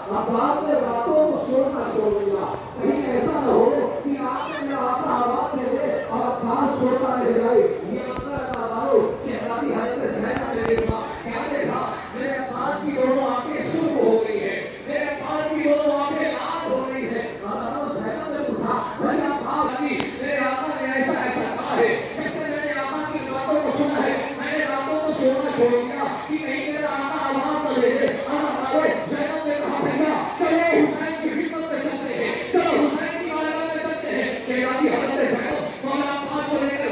اب آپ نے راتوں کو سونا چھوڑ دیا، کہیں ایسا نہ ہو کہ آپ نے آقا آواز دے دے اور عباس سوتا رہ جائے۔ یہ منظر نظارو شہزادی حضرت زینب نے دیکھا، کیا دیکھا؟ میرے عباس کی دونوں آنکھیں سرخ ہو گئی ہیں، میرے عباس کی دونوں آنکھیں لال ہو رہی ہیں۔ اور زینب نے پوچھا بھائی عباس علی، میرے آقا نے ایسا ایسا کہا ہے، جب سے میں نے آقا کی باتوں کو سنا ہے میں نے راتوں کو سونا چھوڑ دیا کہ کہیں میرا آقا آواز نہ دے دے۔ زینب نے کہا بھیا چلو حسین کی خدمت میں چلتے ہیں، چلو حسین کی بارگاہ میں چلتے ہیں۔ شہزادی حضرت زینب مولا عباس کو لے کر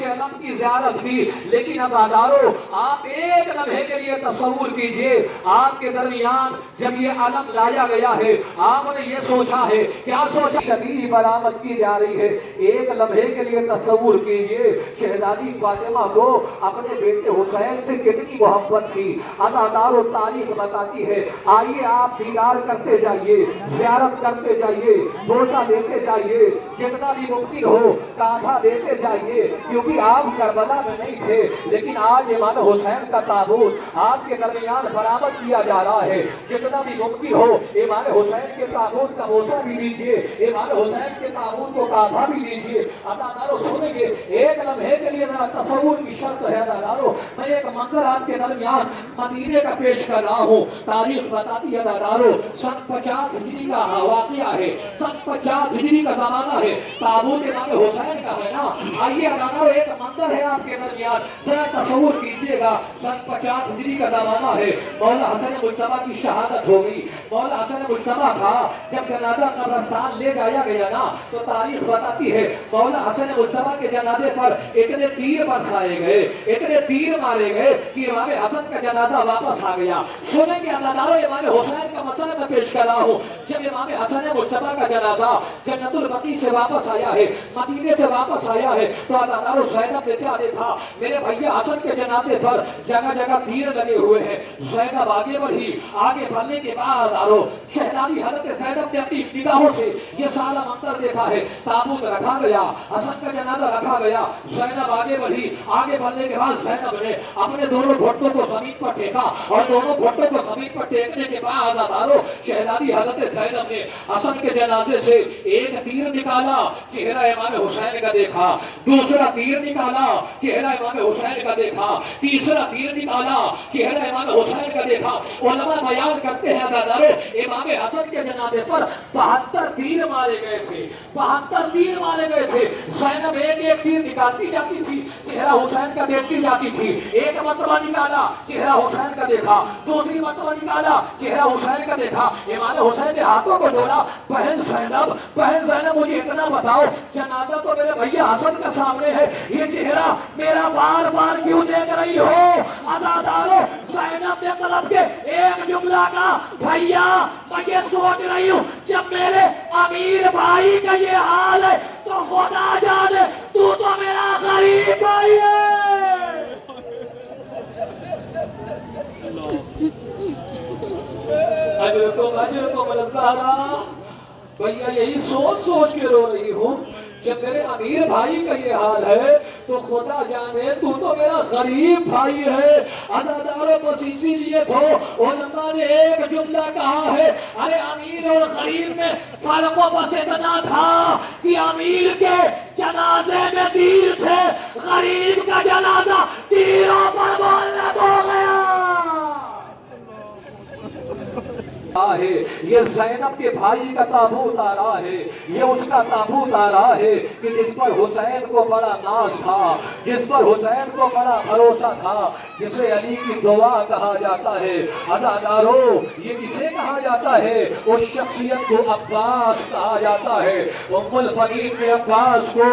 علم کی زیارت کی، لیکن عزادارو آپ ایک لمحے کے لیے تصور کیجئے، آپ کے درمیان جب یہ علم لایا گیا ہے آپ نے یہ سوچا ہے، کیا سوچا؟ شبیہ برآمد کی جا رہی ہے۔ ایک لمحے کے لیے تصور کیجئے شہزادی فاطمہ کو اپنے بیٹے حسین سے کتنی محبت تھی۔ عزادارو تاریخ بتاتی ہے، آئیے آپ دیدار کرتے جائیے، زیارت کرتے جائیے، بوسہ دیتے جائیے، جتنا بھی ممکن ہو کاندھا دیتے جائیے، کیونکہ آپ کربلا میں نہیں تھے لیکن آج امام حسین کا تابوت آپ کے درمیان برآمد کیا جا رہا ہے۔ جتنا بھی ممکن ہو امام حسین کے تابوت کا بوسہ بھی لیجئے، امام حسین کے تابوت کو کاندھا بھی لیجئے۔ عزادارو سنیں گے، ایک لمحے کے لیے ذرا تصور کی شرط ہے عزادارو، میں ایک منظر آپ کے درمیان مدینے کا پیش کر رہا ہوں۔ تاریخ بتاتی ہے عزادارو سن 50 ہجری کا واقعہ ہے، سن 50 ہجری کا زمانہ ہے، تابوت امام حسین کا ہے نا۔ آئیے عزادارو ایک منظر ہے آپ کے درمیان، ذرا تصور کیجئے گا، سن 50 ہجری کا زمانہ ہے، مولا حسن مجتبیٰ کی شہادت ہو گئی۔ مولا حسن مجتبیٰ کا جب جنازہ قبرستان لے جایا گیا نا تو تاریخ بتاتی ہے مولا حسن مجتبیٰ کے جنازے پر اتنے تیر برسائے گئے، اتنے تیر مارے گئے کہ امام حسن کا جنازہ واپس آ گیا۔ سنیں کہ عزادارو امام حسین کا مسئلہ میں پیش کر رہا ہوں، جب امام حسن مجتبیٰ کا جنازہ جنت البقیع سے واپس آیا ہے، مدینے سے واپس آیا ہے، تو عزادارو زینب نے کیا دیکھا؟ میرے بھیا حسن کے جنازے پر جگہ جگہ تیر لگے ہوئے ہیں۔ زینب آگے بڑھی، آگے بڑھنے کے بعد عزادارو شہزادی حضرت زینب نے اپنی نگاہوں سے یہ سارا منظر دیکھا ہے۔ تابوت رکھا گیا، حسن کا جنازہ رکھا گیا، زینب آگے بڑھی، آگے بڑھنے کے بعد زینب نے اپنے دونوں گھٹنوں کو زمین پر ٹیکا اور دونوں گھٹنوں کو زمین پر ٹیکنے کے بعد عزادارو شہزادی حضرت زینب نے حسن کے جنازے سے ایک تیر نکالا، چہرہ امام حسین کا دیکھا، دوسرا تیر نکالا، چہرہ امام حسین کا دیکھا، تیسرا تیر نکالا، چہرہ امام حسین کا دیکھا۔ علماء بیان کرتے ہیں عزادارو امام حسن کے جنازے پر 72 تیر مارے گئے تھے، 72 تیر مارے گئے تھے۔ زینب ایک ایک تیر نکالتی جاتی تھی، چہرہ حسین کا دیکھتی جاتی تھی۔ ایک مرتبہ نکالا، چہرہ حسین کا دیکھا، دوسری مرتبہ نکالا، چہرہ حسین کا دیکھا۔ امام حسین نے ہاتھوں کو جوڑا، بہن زینب مجھے اتنا بتاؤ، جنازہ تو میرے بھیا حسن کا سامنے ہے، یہ چہرہ میرا بار بار کیوں دیکھ رہی ہو؟ عزادارو زینب نے طلب کے ایک جملہ کا، بھیا میں یہ سوچ رہی ہوں جب میرے امیر بھائی کا یہ حال ہے تو خدا جانے تو میرا غریب بھائی ہے۔ اجرکم الزہرا، بھیا یہی سوچ سوچ کے رو رہی ہوں، جب میرے امیر بھائی کا یہ حال ہے تو خدا جانے تو میرا غریب بھائی ہے۔ عزادارو بس اسی لیے تو علماء نے ایک جملہ کہا ہے، ارے امیر اور غریب میں فرق بس اتنا تھا کہ امیر کے جنازے میں تیر تھے، غریب کا جنازہ تیروں پر معلق ہو گیا۔ یہ زینب کے بھائی کا تابوت آ رہا ہے، یہ اس کا تابوت آ رہا ہے کہ جس پر حسین کو بڑا ناز تھا، جس پر حسین کو بڑا بھروسہ تھا، جسے علی کی دعا کہا جاتا ہے۔ عزادارو یہ کسے کہا جاتا ہے؟ اس شخصیت کو عباس کہا جاتا ہے۔ ام الفضیل نے عباس کو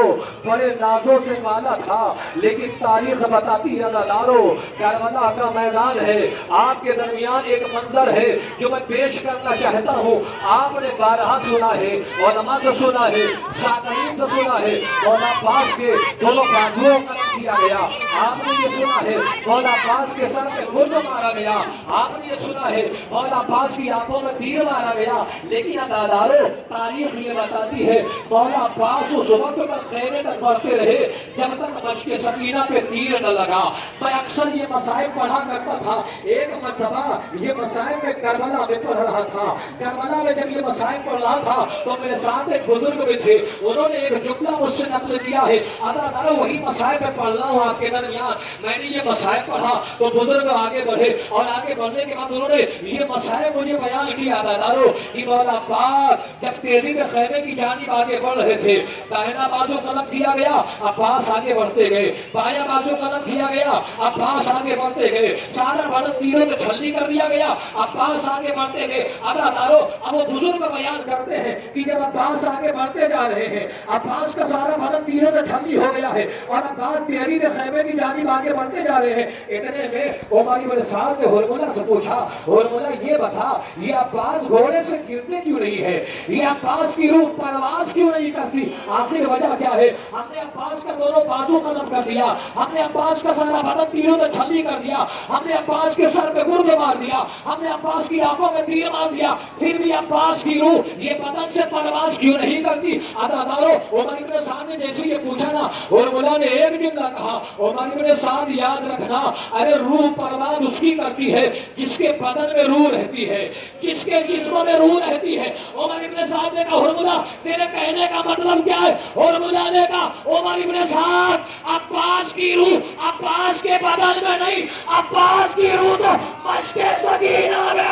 بڑے نازوں سے پالا تھا، لیکن تاریخ بتاتی ہے عزادارو کربلا کا میدان ہے، آپ کے درمیان ایک منظر ہے جو میں پیش کرنا چاہتا ہوں۔ آپ نے بارہا سنا ہے، علماء سے سنا ہے، شاکرین سے سنا ہے، مولا عباس کے دونوں بازوؤں کا किया गया। आपने ये सुना है मौला अब्बास के सर पे गुर्द मारा गया। आपने ये सुना है मौला अब्बास की आंखों में तीर मारा गया। लेकिन अदादारों, तारीख ये बताती है मौला अब्बास उस वक्त तक खैमे तक बढ़ते रहे जब तक मश्क सकीना पे तीर न लगा। मैं अक्सर ये मसाइब पढ़ा करता था। एक मरतबा ये मसाइब में करबला में पढ़ रहा था। करबला में जब ये मसाइब पढ़ रहा था तो मेरे साथ एक बुजुर्ग भी थे। उन्होंने एक जुमला मुझसे नकल किया है। अदादारों, वही मसाइब में पढ़ रहा हूँ आपके दरमियान। मैंने ये मसाइब पढ़ा तो बुजुर्ग आगे बढ़े और आगे बढ़ने के बाद उन्होंने ये मसाइब मुझे बयान किया। अदादारों, कि मौला अब्बास जब तेजी में खैमे की जानिब आगे बढ़ रहे थे, दाहिना बाजू कलम किया गया, अब्बास आगे बढ़ते गए। बाया बाजू कलम किया गया, अब्बास आगे बढ़ते गए। सारा बदन तीरों में छलनी कर दिया गया, अब्बास आगे बढ़ते गए। अदादारों, अब वो बुजुर्ग बयान करते हैं कि जब अब्बास आगे बढ़ते जा रहे हैं, अब्बास का सारा बदन तीरों में छलनी हो गया है और अब्बास तेरी में खैमे की जानिब आगे बढ़ते जा रहे हैं। इतने में उमर इब्न साद ने हुरमुला से पूछा, हुरमुला ये बता, ये अब्बास घोड़े से गिरते क्यों नहीं है? ये अब्बास की रूह परवास क्यों नहीं करती? आखिर वजह क्या है? हमने अब्बास का दोनों बाजू कलम कर दिया, हमने अब्बास का सारा बदन तीरों में छलनी कर दिया, हमने अब्बास के सर पे गुर्द मार दिया, हमने अब्बास की आंखों में तीर मार दिया, फिर भी अब्बास की रूह ये बदन से परवास क्यों नहीं करती? अदादारों, उमर इब्न साद ने जैसे ये पूछा ना, हुरमुला ने एक जुमला कहा, उमर इब्न साद याद रखना, अरे रूह परवास उसकी करती है जिसके बदन में रूह रहती है, जिसके जिस्म में रूह रहती है। उमर इब्न साद ने कहा, हुरमुला तेरे कहने का मतलब क्या है? हुरमुला ने कहा, उमर इब्न साद, अब्बास की रूह अब्बास के बदन में नहीं, अब्बास की रूह तो मश्क सकीना में।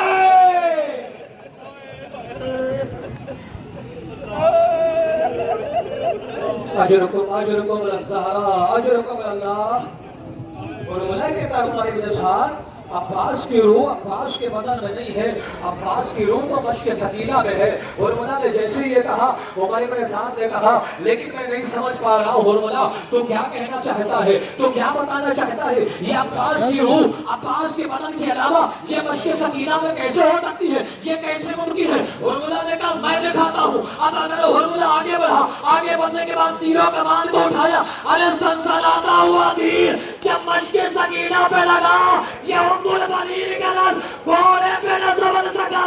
अजरकुम अजरकुम लज़हरा अजरकुम अल्लाह। हुरमुला के कहा, उमर इब्न साद, अब्बास की रूह अब्बास के बदन में नहीं है, अब्बास की रूह तो मश्क सकीना में है। हुरमुला ने जैसे ये कहा, उमर इब्न साद ने कहा, लेकिन मैं नहीं समझ पा रहा हूँ हुरमुला, तो क्या कहना चाहता है, तो क्या बताना चाहता है? ये अब्बास की रूह अब्बास के बदन के अलावा ये मश्क सकीना में कैसे हो सकती है? ये कैसे मुमकिन है? हुरमुला ने कहा, मैं दिखाता हूँ। अदादारों, हुरमुला आगे बढ़ा, आगे बढ़ने के बाद तीरों का मान को उठाया। अरे सनसनाता हुआ तीर जब मश्क सकीना पे लगा, ये घोड़े पे न समझ सका।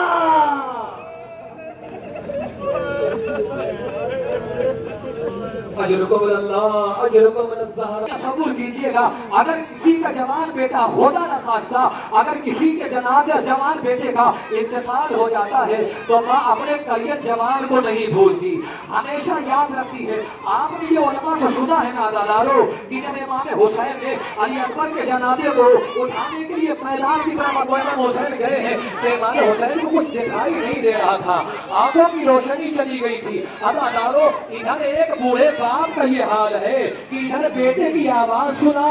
तसव्वुर कीजिएगा, अगर किसी का जवान बेटा, खुदा न खास्ता, अगर किसी के जवान बेटे का इंतकाल हो जाता है तो माँ अपने करियर जवान को नहीं भूलती, हमेशा याद रखती है। आपने ये उलमा से सुना है ना अदादारों, कि जब इमाम हुसैन ने अली अकबर के जनाजे को उठाने के लिए मैदान की तरफ इमाम हुसैन गए हैं तो इमाम हुसैन को कुछ दिखाई नहीं दे रहा था, आंखों की रोशनी चली गई थी। अदादारों, इधर एक बूढ़े बाप का ये हाल है कि इधर बेटे की आवाज सुना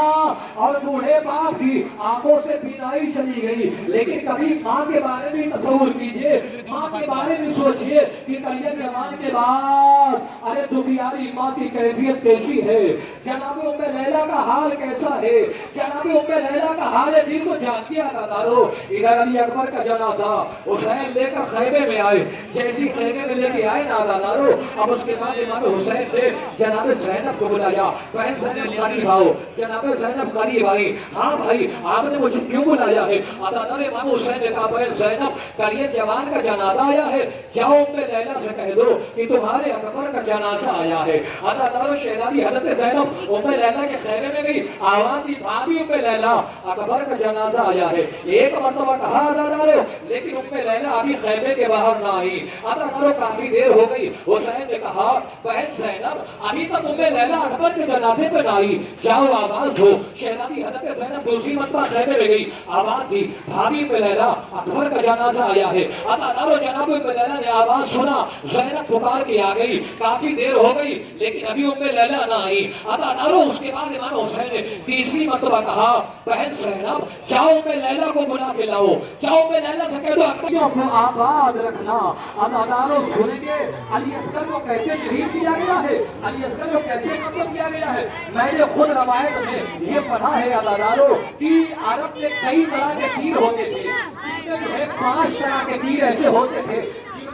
और बूढ़े बाप की आंखों से बीनाई चली गई। लेकिन कभी माँ के बारे में तसव्वुर कीजिए, माँ के बारे में सोचिए कि करियर जवान के बाद अरे दुखियारी माँ की कैफियत कैसी है, जनाब उम्मे लैला का हाल कैसा है, जनाब उम्मे लैला का हाल है दिल को जानती है। अदादारों, इधर अली अकबर का जनाजा हुसैन लेकर खैमे में आए, जैसी खैमे में लेके आए ना अदादारों, अब उसके बाद इमाम हुसैन ने जनाब ज़ैनब को बुलाया, बहन ज़ैनब करीब आओ। जनाब ज़ैनब करीब आई, हाँ भाई आपने मुझे क्यों बुलाया है? अदादारों, इमाम हुसैन ने कहा, बहन ज़ैनब करिए जवान का जनाजा आया है, जाओ उम्मे लैला से कह दो कि तुम्हारे अकबर का जनाजा आया है। अदादारों, शहजादी हज़रत ज़ैनब उम्मे लैला के खैमे में गई, आवाज़ दी, भाभी उम्मे लैला अकबर का जनाजा आया है। एक मरतबा कहा अदादारों, लेकिन उम्मे लैला अभी खैमे के बाहर ना आई। अदादारों, काफी देर हो गई। हुसैन ने कहा, बहन ज़ैनब अभी तक उम्मे लैला अकबर के जनाजे पे आई, जाओ आवाज दो। शहजादी हज़रत ज़ैनब दूसरी मरतबा खैमे में गई, आवाज दी, भाभी उम्मे लैला अकबर का जनाजा आया है। अदादारों, जनाब उम्मे लैला ने आवाज सुना, ज़ैनब पुकार के आ गई, काफी देर हो गई लेकिन अभी उम्मे लैला ना आई। अदादारों, उसके बाद इमाम हुसैन ने तीसरी मरतबा कहा, बहन ज़ैनब जाओ उम्मे लैला को बुला के लाओ, जाओ उम्मे लैला से कह दो अकबरियों को आबाद रखना। अदादारों, सुनेंगे अली असगर को कैसे शहीद किया गया है, अली असगर को कैसे कत्ल किया गया है। मैंने खुद रवायत में ये पढ़ा है अदादारों कि अरब में कई तरह के तीर होते थे, इसमें जो है 5 तरह के तीर ऐसे होते थे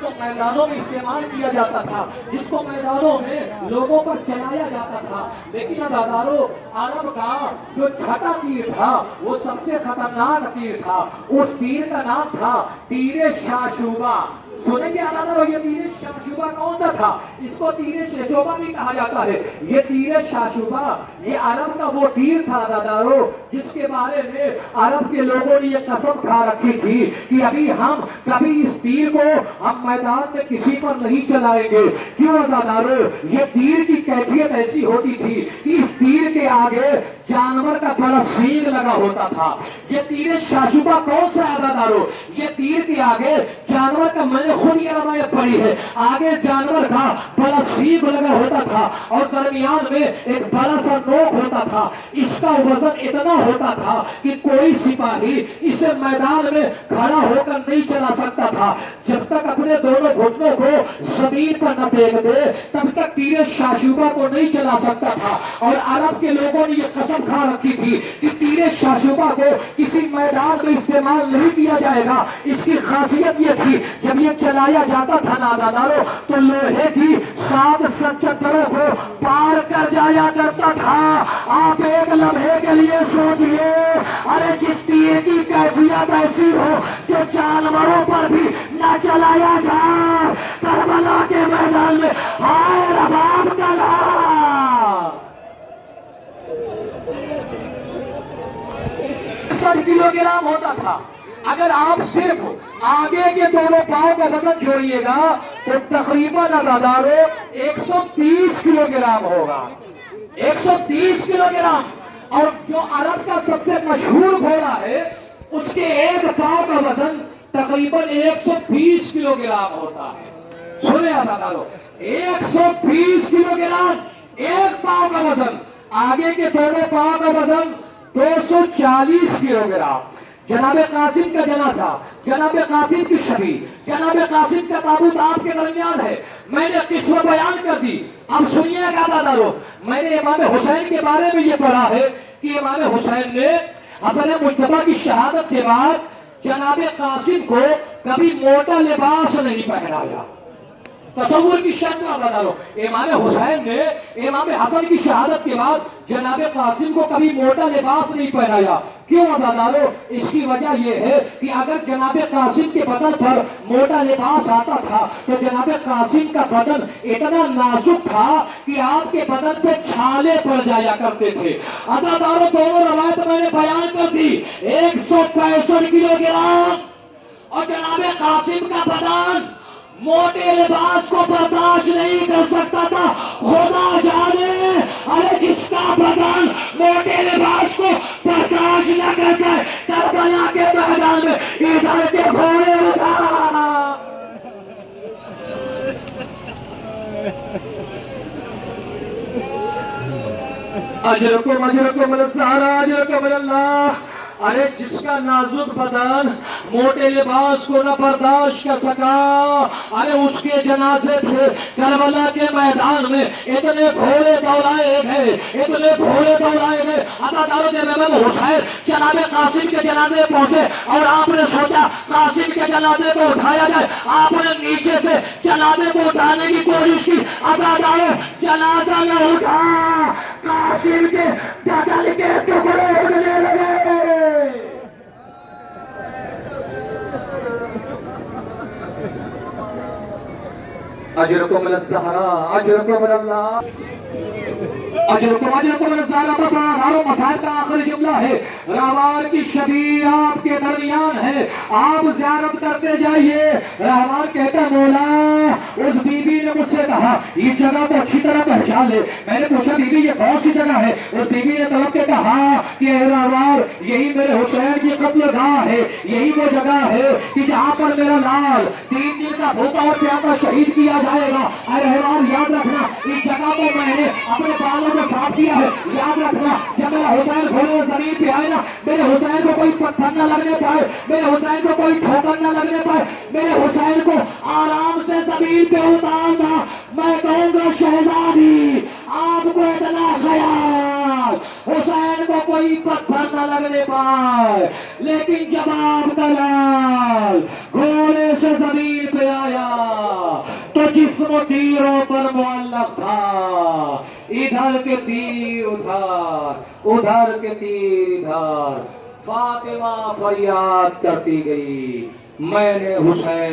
को मैदानों में इस्तेमाल किया जाता था, जिसको मैदानों में लोगों पर चलाया जाता था। लेकिन अदादारों, अरब का जो छठा तीर था वो सबसे खतरनाक तीर था। उस तीर का नाम था तीर शाशुबा। सुनेंगे अदादारों, ये तीर शाशुबा कौन सा था? इसको तीर शाशुबा भी कहा जाता है। ये तीर शाशुबा, ये अरब का वो तीर था अदादारों, जिसके बारे में अरब के लोगों ने ये कसम खा रखी थी कि अभी हम कभी इस तीर को हम मैदान में किसी पर नहीं चलाएंगे। क्यों अदादारों? ये तीर की कैफियत ऐसी होती थी कि इस तीर के आगे जानवर का बड़ा सींग लगा होता था। ये तीर शाशुबा कौन सा है अदादारों? ये तीर के आगे जानवर का, मैंने खुद ये रवायत पढ़ी है, आगे जानवर का बड़ा सींग लगा होता था और दरमियान में एक बड़ा सा नोक होता था। इसका वजन इतना होता था कि कोई सिपाही इसे मैदान में खड़ा होकर नहीं चला सकता था। जब तक अपने दोनों घुटनों को जमीन पर न फेंक दे तब तक तीर शाशुबा को नहीं चला सकता था। और अरब के लोगों ने यह कसम खा रखी थी कि तीर शाशुबा को किसी मैदान में इस्तेमाल नहीं किया जाएगा। इसकी खासियत यह थी, जब यह चलाया जाता था ना अदादारों, तो लोहे की 7 चट्टानों को पार कर जाया करता था। आप एक लम्हे के लिए सोचिए, अरे जिस तीर की कैफियत ऐसी हो जो जानवरों पर भी न चलाया जाए, करबला के मैदान में हाय रबाब कला। 60 किलोग्राम होता था। अगर आप सिर्फ आगे के दोनों पांव का वजन जोड़िएगा तो तकरीबन अदादारों 130 किलोग्राम होगा। 130 किलोग्राम। और जो अरब का सबसे मशहूर घोड़ा है उसके एक पांव का वजन तकरीबन 120 किलोग्राम होता है। सुने अदादारों, 120 किलोग्राम एक पांव का वजन। आगे के दोनों पांव का वजन 240 किलोग्राम। जनाबे कासिम का जनाजा, जनाबे कासिम की शबी, जनाबे कासिम का ताबूत आपके दरमियान है। मैंने किस्सा बयान कर दी। अब सुनिएगा अदादारों, मैंने इमाम हुसैन के बारे में ये पढ़ा है कि इमाम हुसैन ने हसन मुज्तबा की शहादत के बाद जनाबे कासिम को कभी मोटा लिबास नहीं पहनाया। तसव्वुर की शर्त में बता लो, इमाम हुसैन ने इमाम हसन की शहादत के बाद जनाबे कासिम को कभी मोटा लिबास नहीं पहनाया। क्यों बता लो? इसकी वजह यह है कि अगर जनाबे कासिम के बदन पर मोटा लिबास आता था तो जनाबे कासिम का बदन इतना नाजुक था कि आपके बदन पे छाले पड़ जाया करते थे। अज़ादारों, दोनों रवायत मैंने बयान कर दी। 165 किलोग्राम और जनाबे कासिम का बदन मोटे लिबास को बर्दाश्त नहीं कर सकता था। खुदा जाने, अरे जिसका बदन मोटे लिबास को बर्दाश्त न करके करबला के मैदान में इधर के घोड़े उठा। अजरकुम अजरकुम अल्लाह, अजरकुम अल्लाह। अरे जिसका नाजुक बदन मोटे लिबास को न बर्दाश्त कर सका, अरे उसके जनाजे पे करबला के मैदान में इतने घोड़े दौड़ाए गए, इतने घोड़े दौड़ाए गए। अदादारों, जब इमाम हुसैन जनाबे कासिम के जनाजे पहुंचे और आपने सोचा कासिम के जनाजे को उठाया जाए, आपने नीचे से जनाजे को उठाने की कोशिश की। अदादारों, जनाजा न उठा, कासिम के बदन के टुकड़े उड़ने लगे। अजरकुम अल-ज़हरा, अजरकुम अल्लाह, अजरकुम अल-ज़हरा। बता मसाइब का आखिरी जुमला है, रहमान की शबी आपके दरमियान है, आप ज़ियारत करते जाइए। रहमान कहता, मौला उस बीबी ने मुझसे कहा ये जगह तो अच्छी तरह पहचान ले। मैंने पूछा बीबी ये कौन सी जगह है? उस बीबी ने तलब के कहा कि रहमान यही मेरे हुसैन की कत्लगाह है, यही वो जगह है कि जहाँ पर मेरा लाल 3 दिन का भूखा और प्यासा शहीद किया जाएगा। रहमान याद रखना, इस जगह को मैंने अपने बालों से साफ किया है। याद रखना, जब मेरा हुसैन घोड़े जमीन पे आए ना, मेरे हुसैन को कोई पत्थर न लगने पाए, मेरे हुसैन को कोई ठोकर न लगने पाए, मेरे हुसैन को आराम से जमीन पे उतारना। मैं कहूंगा शहजादी आपको इतना ख्याल, हुसैन को कोई کوئی پتھر نہ لگنے پائے، لیکن جب آپ کا لال گھوڑے سے زمین پہ آیا تو جسم تیروں پر معلق تھا، ادھر کے تیر ادھر کے تیر ادھر۔ فاطمہ فریاد کرتی گئی، میں نے حسین